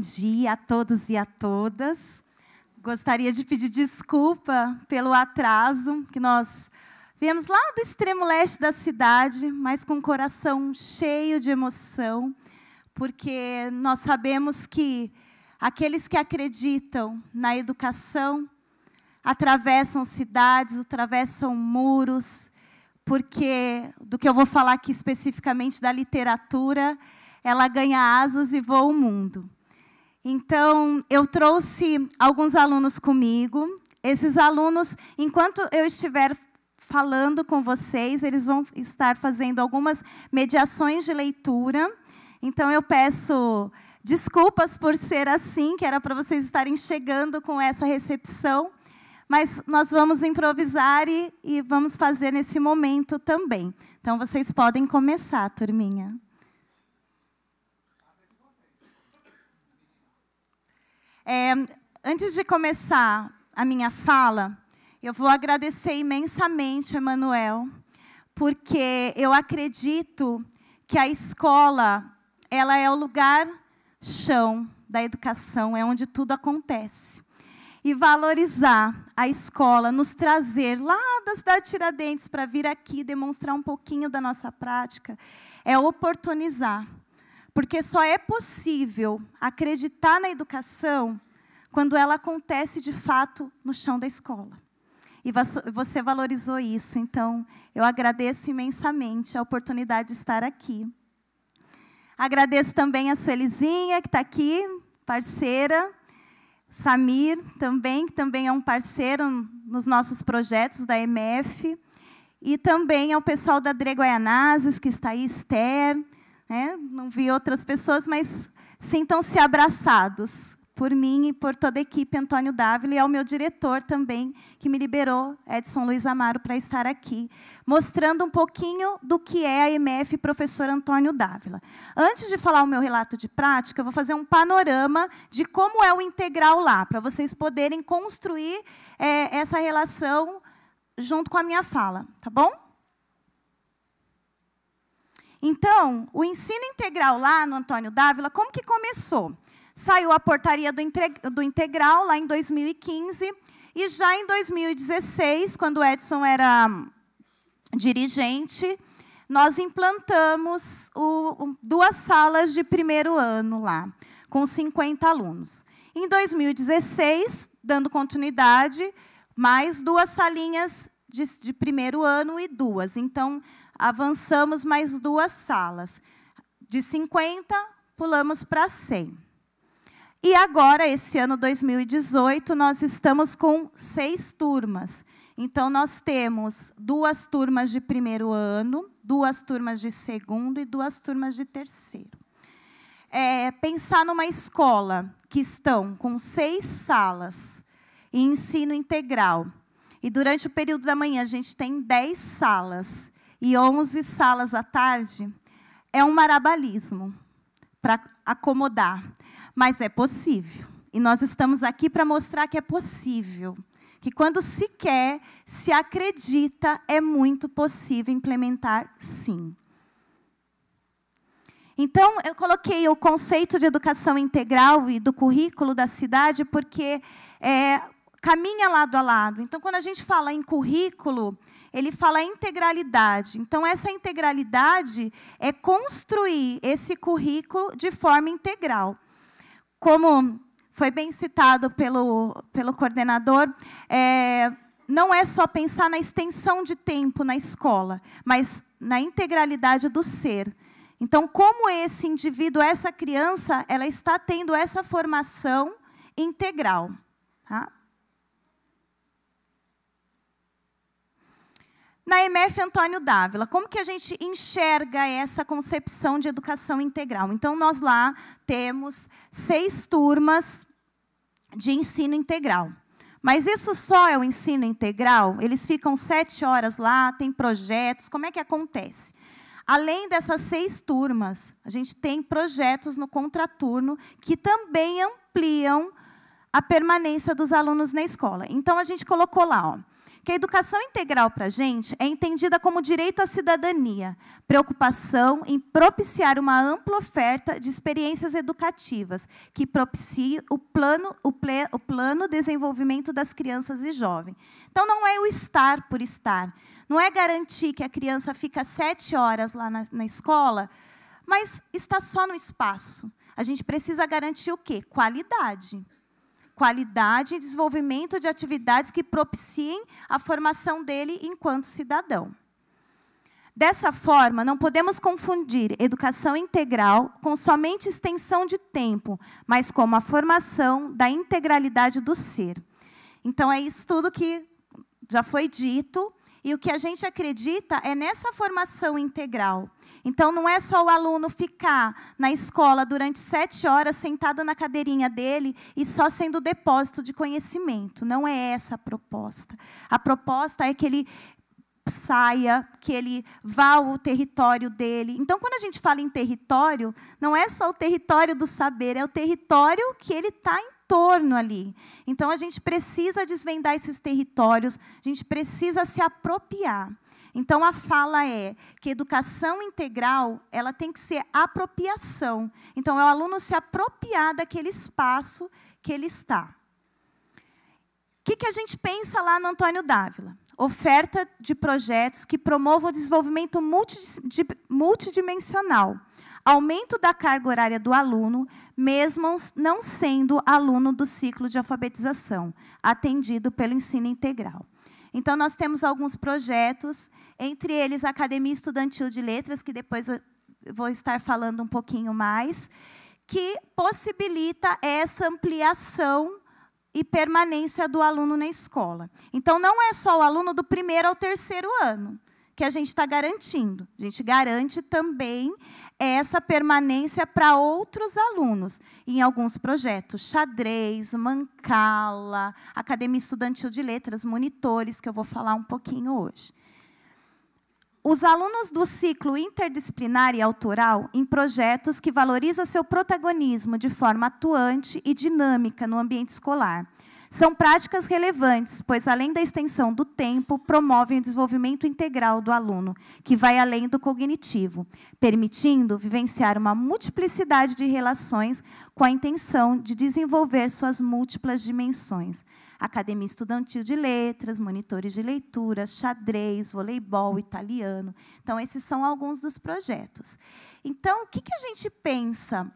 dia a todos e a todas. Gostaria de pedir desculpa pelo atraso, que nós viemos lá do extremo leste da cidade, mas com o coração cheio de emoção, porque nós sabemos que aqueles que acreditam na educação atravessam cidades, atravessam muros, porque, do que eu vou falar aqui especificamente da literatura, ela ganha asas e voa o mundo. Então, eu trouxe alguns alunos comigo. Esses alunos, enquanto eu estiver falando com vocês, eles vão estar fazendo algumas mediações de leitura. Então, eu peço desculpas por ser assim, que era para vocês estarem chegando com essa recepção, mas nós vamos improvisar e vamos fazer nesse momento também. Então, vocês podem começar, turminha. Antes de começar a minha fala, eu vou agradecer imensamente, Emanuel, porque eu acredito que a escola, ela é o lugar-chão da educação, é onde tudo acontece. E valorizar a escola, nos trazer lá da cidade de Tiradentes para vir aqui demonstrar um pouquinho da nossa prática, é oportunizar. Porque só é possível acreditar na educação quando ela acontece, de fato, no chão da escola. E você valorizou isso, então, eu agradeço imensamente a oportunidade de estar aqui. Agradeço também a Suelizinha, que está aqui, parceira. Samir, também, que também é um parceiro nos nossos projetos da EMF. E também ao pessoal da Dre Guaianazes, que está aí, Esther. Não vi outras pessoas, mas sintam-se abraçados por mim e por toda a equipe Antônio Dávila, e ao meu diretor também, que me liberou, Edson Luiz Amaro, para estar aqui, mostrando um pouquinho do que é a EMF Professor Antônio Dávila. Antes de falar o meu relato de prática, eu vou fazer um panorama de como é o integral lá, para vocês poderem construir essa relação junto com a minha fala, tá bom? Então, o ensino integral lá no Antônio Dávila, como que começou? Saiu a portaria do integral lá em 2015, e já em 2016, quando o Edson era dirigente, nós implantamos 2 salas de primeiro ano lá, com 50 alunos. Em 2016, dando continuidade, mais 2 salinhas de primeiro ano e 2. Então, avançamos mais 2 salas. De 50, pulamos para 100. E agora, esse ano 2018, nós estamos com 6 turmas. Então, nós temos 2 turmas de primeiro ano, 2 turmas de segundo e 2 turmas de terceiro. Pensar numa escola que estão com 6 salas e ensino integral, e durante o período da manhã a gente tem 10 salas, e 11 salas à tarde, é um marabalismo para acomodar. Mas é possível. E nós estamos aqui para mostrar que é possível. Que quando se quer, se acredita, é muito possível implementar, sim. Então, eu coloquei o conceito de educação integral e do currículo da cidade, porque caminha lado a lado. Então, quando a gente fala em currículo, ele fala integralidade. Então, essa integralidade é construir esse currículo de forma integral. Como foi bem citado pelo coordenador, não é só pensar na extensão de tempo na escola, mas na integralidade do ser. Então, como esse indivíduo, essa criança, ela está tendo essa formação integral. Tá? Na EMF Antônio Dávila, como que a gente enxerga essa concepção de educação integral? Então, nós lá temos 6 turmas de ensino integral. Mas isso só é o ensino integral? Eles ficam 7 horas lá, tem projetos, como é que acontece? Além dessas 6 turmas, a gente tem projetos no contraturno que também ampliam a permanência dos alunos na escola. Então, a gente colocou lá, que a educação integral para a gente é entendida como direito à cidadania, preocupação em propiciar uma ampla oferta de experiências educativas que propicie o plano desenvolvimento das crianças e jovens. Então, não é o estar por estar, não é garantir que a criança fica 7 horas lá na escola, mas está só no espaço. A gente precisa garantir o quê? Qualidade. Qualidade e desenvolvimento de atividades que propiciem a formação dele enquanto cidadão. Dessa forma, não podemos confundir educação integral com somente extensão de tempo, mas como a formação da integralidade do ser. Então, é isso tudo que já foi dito, e o que a gente acredita é nessa formação integral. Então, não é só o aluno ficar na escola durante 7 horas sentado na cadeirinha dele e só sendo depósito de conhecimento. Não é essa a proposta. A proposta é que ele saia, que ele vá ao território dele. Então, quando a gente fala em território, não é só o território do saber, é o território que ele está em torno ali. Então, a gente precisa desvendar esses territórios, a gente precisa se apropriar. Então, a fala é que educação integral ela tem que ser apropriação. Então, é o aluno se apropriar daquele espaço que ele está. O que a gente pensa lá no Antônio Dávila? Oferta de projetos que promovam o desenvolvimento multidimensional. Aumento da carga horária do aluno, mesmo não sendo aluno do ciclo de alfabetização, atendido pelo ensino integral. Então, nós temos alguns projetos, entre eles a Academia Estudantil de Letras, que depois eu vou estar falando um pouquinho mais, que possibilita essa ampliação e permanência do aluno na escola. Então, não é só o aluno do 1º ao 3º ano que a gente está garantindo. A gente garante também essa permanência para outros alunos, em alguns projetos, xadrez, Mancala, Academia Estudantil de Letras, monitores, que eu vou falar um pouquinho hoje. Os alunos do ciclo interdisciplinar e autoral em projetos que valorizam seu protagonismo de forma atuante e dinâmica no ambiente escolar. São práticas relevantes, pois, além da extensão do tempo, promovem o desenvolvimento integral do aluno, que vai além do cognitivo, permitindo vivenciar uma multiplicidade de relações com a intenção de desenvolver suas múltiplas dimensões. Academia Estudantil de Letras, monitores de leitura, xadrez, voleibol, italiano. Então, esses são alguns dos projetos. Então, o que a gente pensa?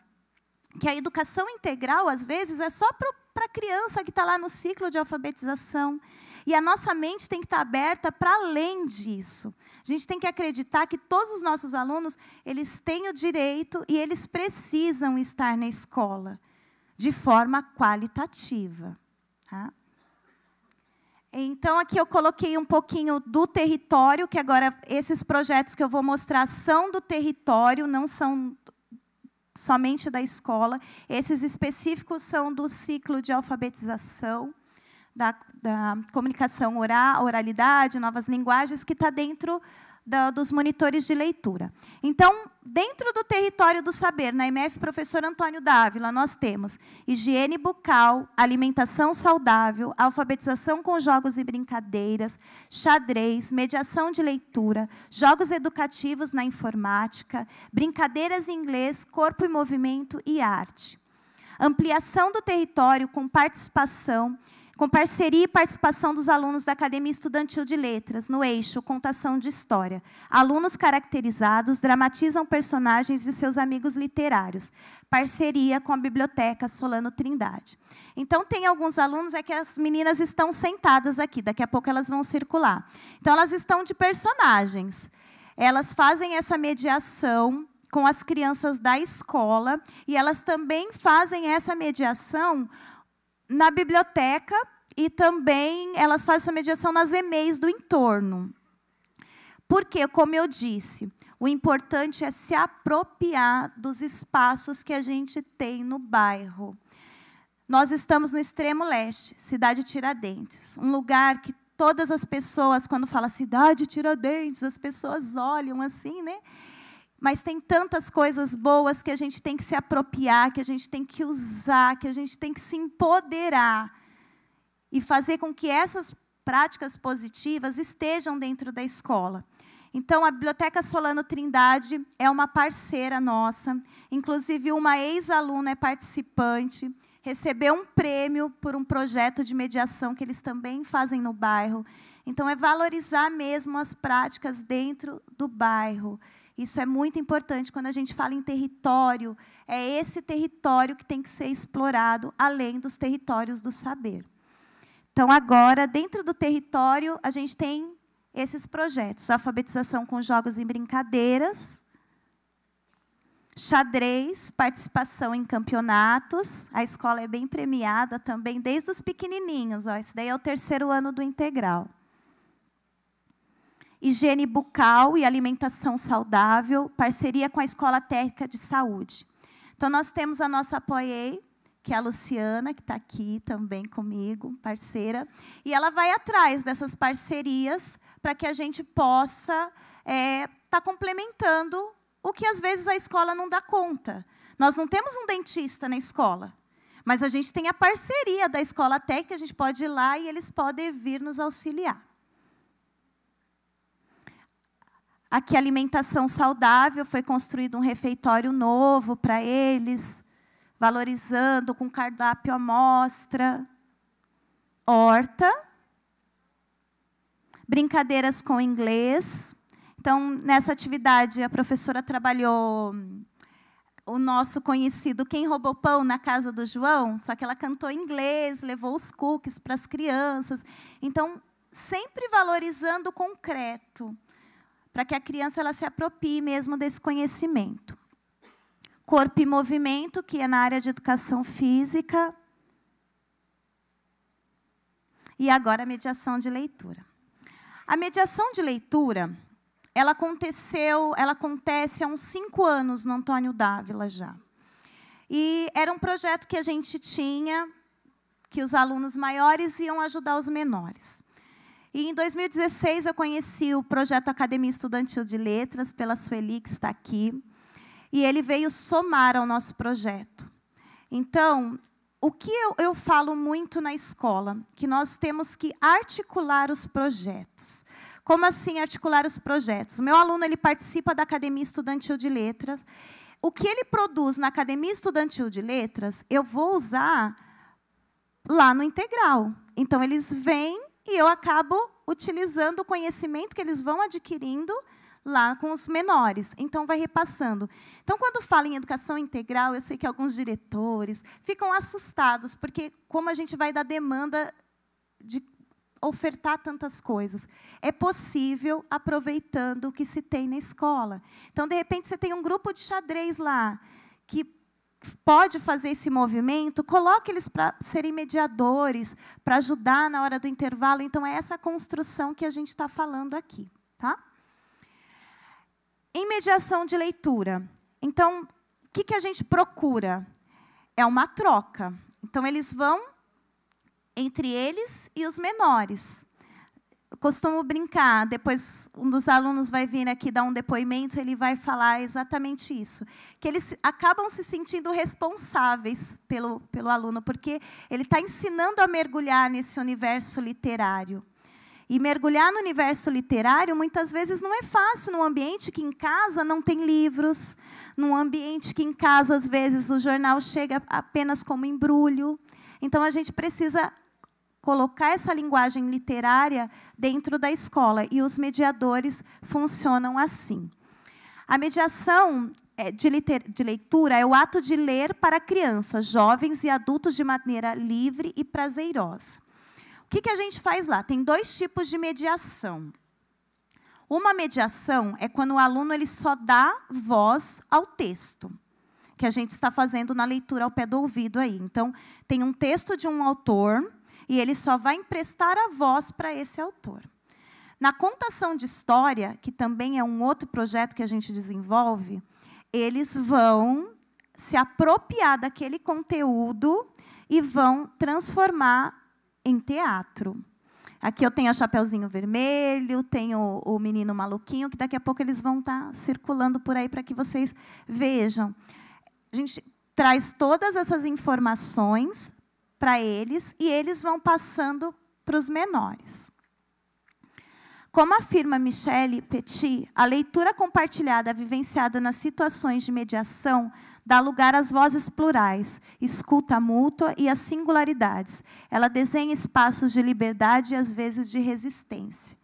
Que a educação integral, às vezes, é só para a criança que está lá no ciclo de alfabetização. E a nossa mente tem que estar aberta para além disso. A gente tem que acreditar que todos os nossos alunos eles têm o direito e eles precisam estar na escola, de forma qualitativa. Tá? Então, aqui eu coloquei um pouquinho do território, que agora esses projetos que eu vou mostrar são do território, não são somente da escola. Esses específicos são do ciclo de alfabetização, da comunicação oral, oralidade, novas linguagens, que está dentro dos monitores de leitura. Então, dentro do território do saber, na MF Professor Antônio Dávila, nós temos higiene bucal, alimentação saudável, alfabetização com jogos e brincadeiras, xadrez, mediação de leitura, jogos educativos na informática, brincadeiras em inglês, corpo e movimento e arte. Ampliação do território com participação, com parceria e participação dos alunos da Academia Estudantil de Letras, no eixo Contação de História. Alunos caracterizados dramatizam personagens de seus amigos literários. Parceria com a Biblioteca Solano Trindade. Então, tem alguns alunos, é que as meninas estão sentadas aqui, daqui a pouco elas vão circular. Então, elas estão de personagens. Elas fazem essa mediação com as crianças da escola, e elas também fazem essa mediação na biblioteca, e também elas fazem essa mediação nas EMEIs do entorno. Porque, como eu disse, o importante é se apropriar dos espaços que a gente tem no bairro. Nós estamos no extremo leste, cidade de Tiradentes, um lugar que todas as pessoas, quando fala cidade de Tiradentes, as pessoas olham assim, né? Mas tem tantas coisas boas que a gente tem que se apropriar, que a gente tem que usar, que a gente tem que se empoderar e fazer com que essas práticas positivas estejam dentro da escola. Então, a Biblioteca Solano Trindade é uma parceira nossa, inclusive uma ex-aluna é participante, recebeu um prêmio por um projeto de mediação que eles também fazem no bairro. Então, é valorizar mesmo as práticas dentro do bairro. Isso é muito importante quando a gente fala em território. É esse território que tem que ser explorado, além dos territórios do saber. Então, agora, dentro do território, a gente tem esses projetos. Alfabetização com jogos e brincadeiras, xadrez, participação em campeonatos. A escola é bem premiada também, desde os pequenininhos. Esse daí é o 3º ano do integral. Higiene bucal e alimentação saudável, parceria com a Escola Técnica de Saúde. Então, nós temos a nossa apoiei, que é a Luciana, que está aqui também comigo, parceira, e ela vai atrás dessas parcerias para que a gente possa estar complementando o que, às vezes, a escola não dá conta. Nós não temos um dentista na escola, mas a gente tem a parceria da Escola Técnica, a gente pode ir lá e eles podem vir nos auxiliar. Aqui, alimentação saudável, foi construído um refeitório novo para eles, valorizando com cardápio à mostra, horta, brincadeiras com inglês. Então, nessa atividade, a professora trabalhou o nosso conhecido Quem Roubou Pão na casa do João, só que ela cantou em inglês, levou os cookies para as crianças. Então, sempre valorizando o concreto, para que a criança ela se aproprie mesmo desse conhecimento. Corpo e movimento, que é na área de educação física. E agora a mediação de leitura. A mediação de leitura, ela acontece há uns 5 anos no Antônio Dávila já. E era um projeto que a gente tinha, que os alunos maiores iam ajudar os menores. E, em 2016, eu conheci o projeto Academia Estudantil de Letras, pela Sueli, que está aqui. E ele veio somar ao nosso projeto. Então, o que eu falo muito na escola? Que nós temos que articular os projetos. Como assim articular os projetos? O meu aluno ele participa da Academia Estudantil de Letras. O que ele produz na Academia Estudantil de Letras, eu vou usar lá no integral. Então, eles vêm e eu acabo utilizando o conhecimento que eles vão adquirindo lá com os menores. Então, vai repassando. Então, quando falo em educação integral, eu sei que alguns diretores ficam assustados, porque como a gente vai dar demanda de ofertar tantas coisas. É possível aproveitando o que se tem na escola. Então, de repente, você tem um grupo de xadrez lá, que pode fazer esse movimento, coloque eles para serem mediadores, para ajudar na hora do intervalo. Então, é essa construção que a gente está falando aqui. Tá? Em mediação de leitura, então, o que a gente procura? É uma troca. Então, eles vão entre eles e os menores. Eu costumo brincar, depois um dos alunos vai vir aqui dar um depoimento, ele vai falar exatamente isso, que eles acabam se sentindo responsáveis pelo aluno, porque ele está ensinando a mergulhar nesse universo literário. E mergulhar no universo literário, muitas vezes, não é fácil, num ambiente que, em casa, não tem livros, num ambiente que, em casa, às vezes, o jornal chega apenas como embrulho. Então, a gente precisa colocar essa linguagem literária dentro da escola, e os mediadores funcionam assim. A mediação de leitura é o ato de ler para crianças, jovens e adultos de maneira livre e prazerosa. O que a gente faz lá? Tem 2 tipos de mediação. Uma mediação é quando o aluno ele só dá voz ao texto, que a gente está fazendo na leitura ao pé do ouvido aí. Então, tem um texto de um autor, e ele só vai emprestar a voz para esse autor. Na contação de história, que também é um outro projeto que a gente desenvolve, eles vão se apropriar daquele conteúdo e vão transformar em teatro. Aqui eu tenho o Chapeuzinho Vermelho, tenho o Menino Maluquinho, que daqui a pouco eles vão estar circulando por aí para que vocês vejam. A gente traz todas essas informações para eles, e eles vão passando para os menores. Como afirma Michelle Petit, a leitura compartilhada vivenciada nas situações de mediação dá lugar às vozes plurais, escuta mútua e às singularidades. Ela desenha espaços de liberdade e, às vezes, de resistência.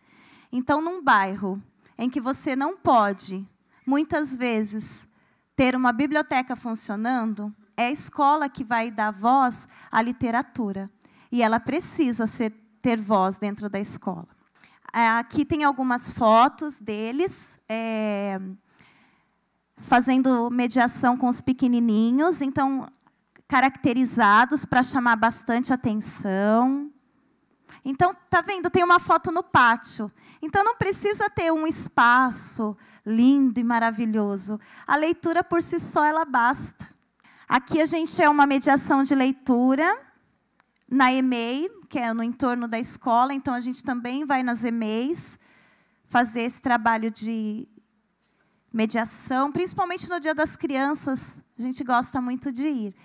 Então, num bairro em que você não pode, muitas vezes, ter uma biblioteca funcionando, é a escola que vai dar voz à literatura. E ela precisa ter voz dentro da escola. Aqui tem algumas fotos deles, fazendo mediação com os pequenininhos, então, caracterizados para chamar bastante atenção. Então, tá vendo? Tem uma foto no pátio. Então, não precisa ter um espaço lindo e maravilhoso. A leitura, por si só, ela basta. Aqui a gente é uma mediação de leitura na EMEI, que é no entorno da escola. Então, a gente também vai nas EMEIs fazer esse trabalho de mediação, principalmente no Dia das Crianças. A gente gosta muito de ir.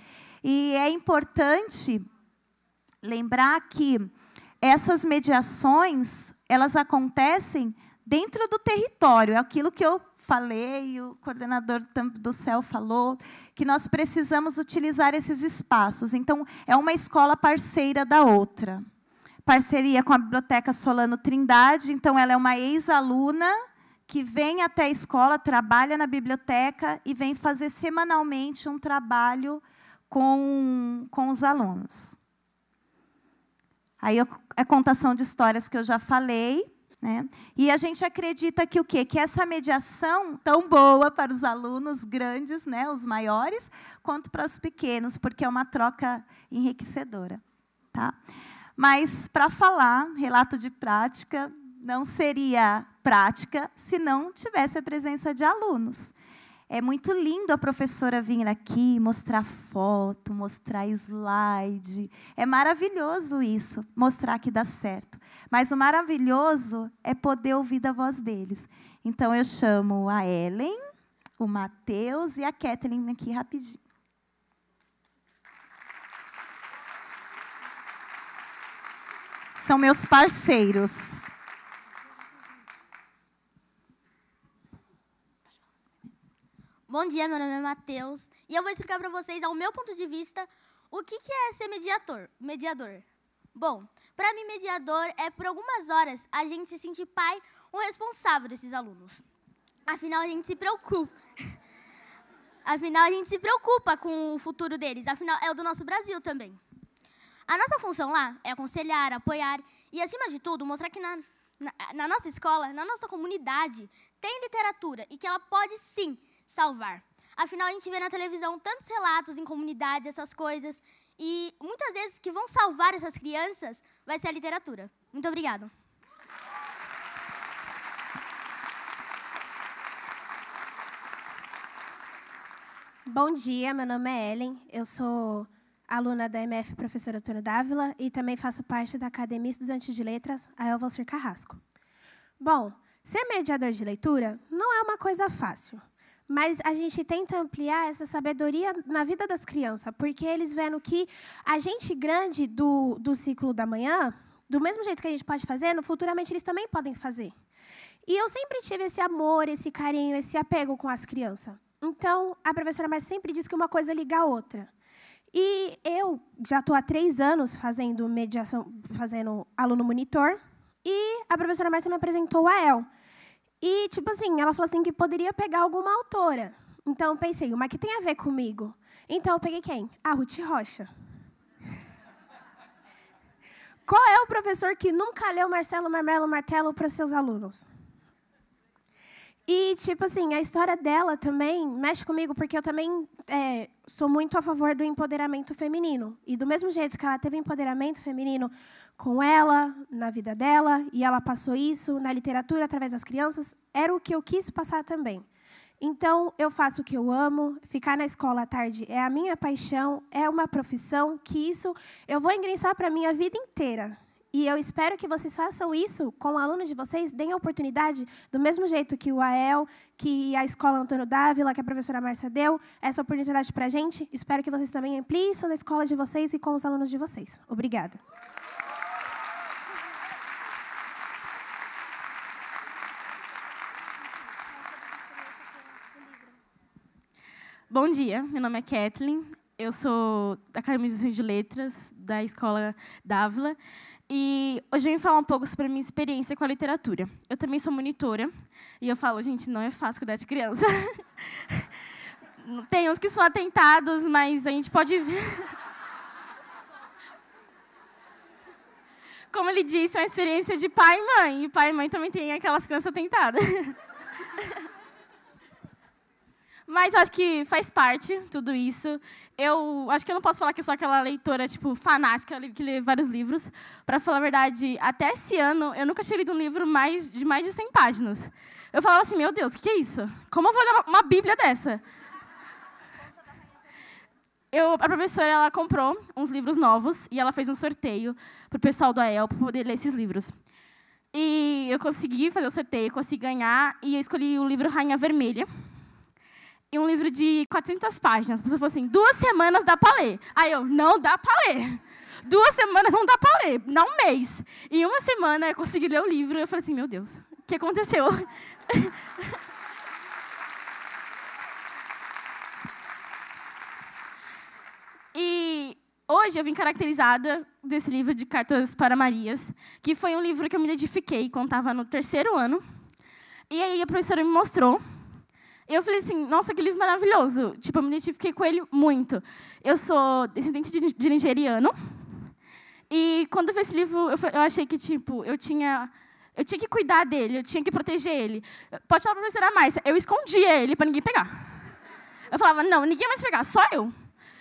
E é importante lembrar que essas mediações, elas acontecem dentro do território. É aquilo que eu falei, o coordenador do CEL falou, que nós precisamos utilizar esses espaços. Então, é uma escola parceira da outra. Parceria com a Biblioteca Solano Trindade. Então, ela é uma ex-aluna que vem até a escola, trabalha na biblioteca e vem fazer semanalmente um trabalho com os alunos. Aí, a contação de histórias que eu já falei. Né? E a gente acredita que o quê? Que essa mediação tão boa para os alunos grandes, né, os maiores, quanto para os pequenos, porque é uma troca enriquecedora. Tá? Mas, para falar, relato de prática, não seria prática se não tivesse a presença de alunos. É muito lindo a professora vir aqui, mostrar foto, mostrar slide. É maravilhoso isso, mostrar que dá certo. Mas o maravilhoso é poder ouvir da voz deles. Então, eu chamo a Ellen, o Matheus e a Kathleen aqui rapidinho. São meus parceiros. Bom dia, meu nome é Matheus, e eu vou explicar para vocês, ao meu ponto de vista, o que é ser mediador. Bom, para mim, mediador é, por algumas horas, a gente se sentir pai ou responsável desses alunos. Afinal, a gente se preocupa. Afinal, a gente se preocupa com o futuro deles. Afinal, é o do nosso Brasil também. A nossa função lá é aconselhar, apoiar e, acima de tudo, mostrar que na nossa escola, na nossa comunidade, tem literatura e que ela pode, sim, salvar. Afinal, a gente vê na televisão tantos relatos em comunidades, essas coisas, e muitas vezes que vão salvar essas crianças vai ser a literatura. Muito obrigada. Bom dia, meu nome é Ellen, eu sou aluna da MF Professora Antônio Dávila e também faço parte da Academia Estudante de Letras, a Elvalcir Carrasco. Bom, ser mediador de leitura não é uma coisa fácil. Mas a gente tenta ampliar essa sabedoria na vida das crianças, porque eles vendo que a gente grande do ciclo da manhã, do mesmo jeito que a gente pode fazer, futuramente eles também podem fazer. E eu sempre tive esse amor, esse carinho, esse apego com as crianças. Então, a professora Márcia sempre diz que uma coisa liga a outra. E eu já estou há 3 anos fazendo mediação, fazendo aluno monitor, e a professora Márcia me apresentou a El. E, tipo assim, ela falou assim que poderia pegar alguma autora. Então, eu pensei, mas que tem a ver comigo? Então, eu peguei quem? A Ruth Rocha. Qual é o professor que nunca leu Marcelo Marmelo Martelo para seus alunos? E, tipo assim, a história dela também mexe comigo, porque eu também sou muito a favor do empoderamento feminino. E do mesmo jeito que ela teve empoderamento feminino com ela, na vida dela, e ela passou isso na literatura, através das crianças, era o que eu quis passar também. Então, eu faço o que eu amo, ficar na escola à tarde é a minha paixão, é uma profissão que isso eu vou engrensar para a minha vida inteira. E eu espero que vocês façam isso com alunos de vocês, deem a oportunidade, do mesmo jeito que o AEL, que a Escola Antônio Dávila, que a professora Márcia deu, essa oportunidade para a gente. Espero que vocês também ampliem isso na escola de vocês e com os alunos de vocês. Obrigada. Bom dia, meu nome é Kathleen, eu sou da Academia de Letras, da Escola Dávila, e hoje eu vim falar um pouco sobre a minha experiência com a literatura. Eu também sou monitora, e eu falo, gente, não é fácil cuidar de criança. Tem uns que são atentados, mas a gente pode ver. Como ele disse, é uma experiência de pai e mãe, e pai e mãe também tem aquelas crianças atentadas. Mas acho que faz parte tudo isso. Eu acho que eu não posso falar que eu sou aquela leitora tipo fanática que lê vários livros. Para falar a verdade, até esse ano eu nunca tinha lido um livro de mais de 100 páginas. Eu falava assim, meu Deus, o que é isso? Como eu vou ler uma Bíblia dessa? A professora ela comprou uns livros novos e ela fez um sorteio para o pessoal do AEL para poder ler esses livros. E eu consegui fazer o sorteio, consegui ganhar e eu escolhi o livro Rainha Vermelha. E um livro de 400 páginas. A pessoa falou assim, 2 semanas dá para ler. Aí eu, não dá para ler. 2 semanas não dá para ler, dá um mês. Em 1 semana eu consegui ler o livro. Eu falei assim, meu Deus, o que aconteceu? E hoje eu vim caracterizada desse livro de Cartas para Marias, que foi um livro que eu me identifiquei quando estava no 3º ano. E aí a professora me mostrou. Eu falei assim, nossa, que livro maravilhoso. Tipo, eu me identifiquei com ele muito. Eu sou descendente de nigeriano. E quando eu vi esse livro, eu achei que tipo, eu tinha que cuidar dele, eu tinha que proteger ele. Pode falar para a professora Márcia, eu escondia ele para ninguém pegar. Eu falava, não, ninguém mais pegar, só eu.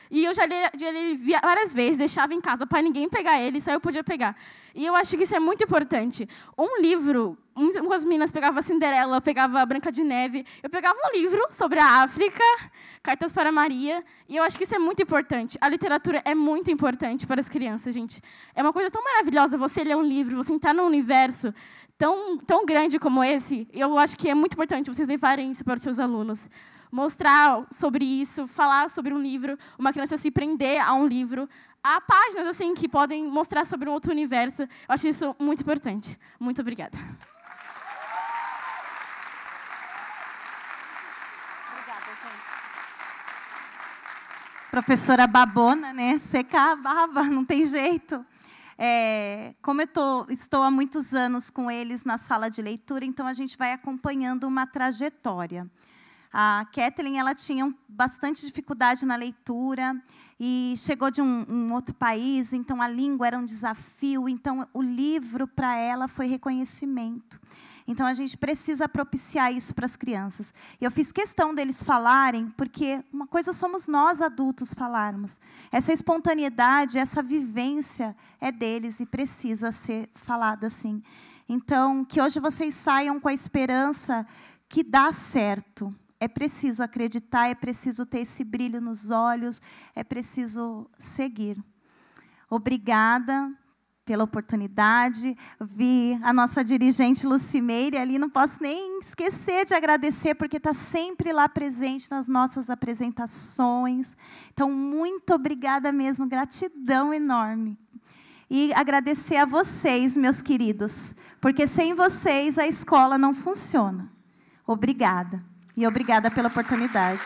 E eu já li ele várias vezes, deixava em casa para ninguém pegar ele, só eu podia pegar. E eu acho que isso é muito importante. Um livro, muitas meninas pegavam a Cinderela, pegava a Branca de Neve. Eu pegava um livro sobre a África, Cartas para Maria, e eu acho que isso é muito importante. A literatura é muito importante para as crianças, gente. É uma coisa tão maravilhosa você ler um livro, você entrar num universo tão grande como esse. Eu acho que é muito importante vocês levarem isso para os seus alunos. Mostrar sobre isso, falar sobre um livro, uma criança se prender a um livro. Há páginas assim que podem mostrar sobre um outro universo. Eu acho isso muito importante. Muito obrigada. Obrigada, gente. Professora babona, né? Secar a baba, não tem jeito. Como eu estou há muitos anos com eles na sala de leitura, então a gente vai acompanhando uma trajetória. A Kathleen ela tinha bastante dificuldade na leitura e chegou de um outro país, então a língua era um desafio, então o livro para ela foi reconhecimento. Então a gente precisa propiciar isso para as crianças. E eu fiz questão deles falarem, porque uma coisa somos nós adultos falarmos. Essa espontaneidade, essa vivência é deles e precisa ser falada assim. Então, que hoje vocês saiam com a esperança que dá certo. É preciso acreditar, é preciso ter esse brilho nos olhos, é preciso seguir. Obrigada pela oportunidade. Vi a nossa dirigente Lucimeire ali, não posso nem esquecer de agradecer, porque está sempre lá presente nas nossas apresentações. Então, muito obrigada mesmo, gratidão enorme. E agradecer a vocês, meus queridos, porque sem vocês a escola não funciona. Obrigada. E obrigada pela oportunidade.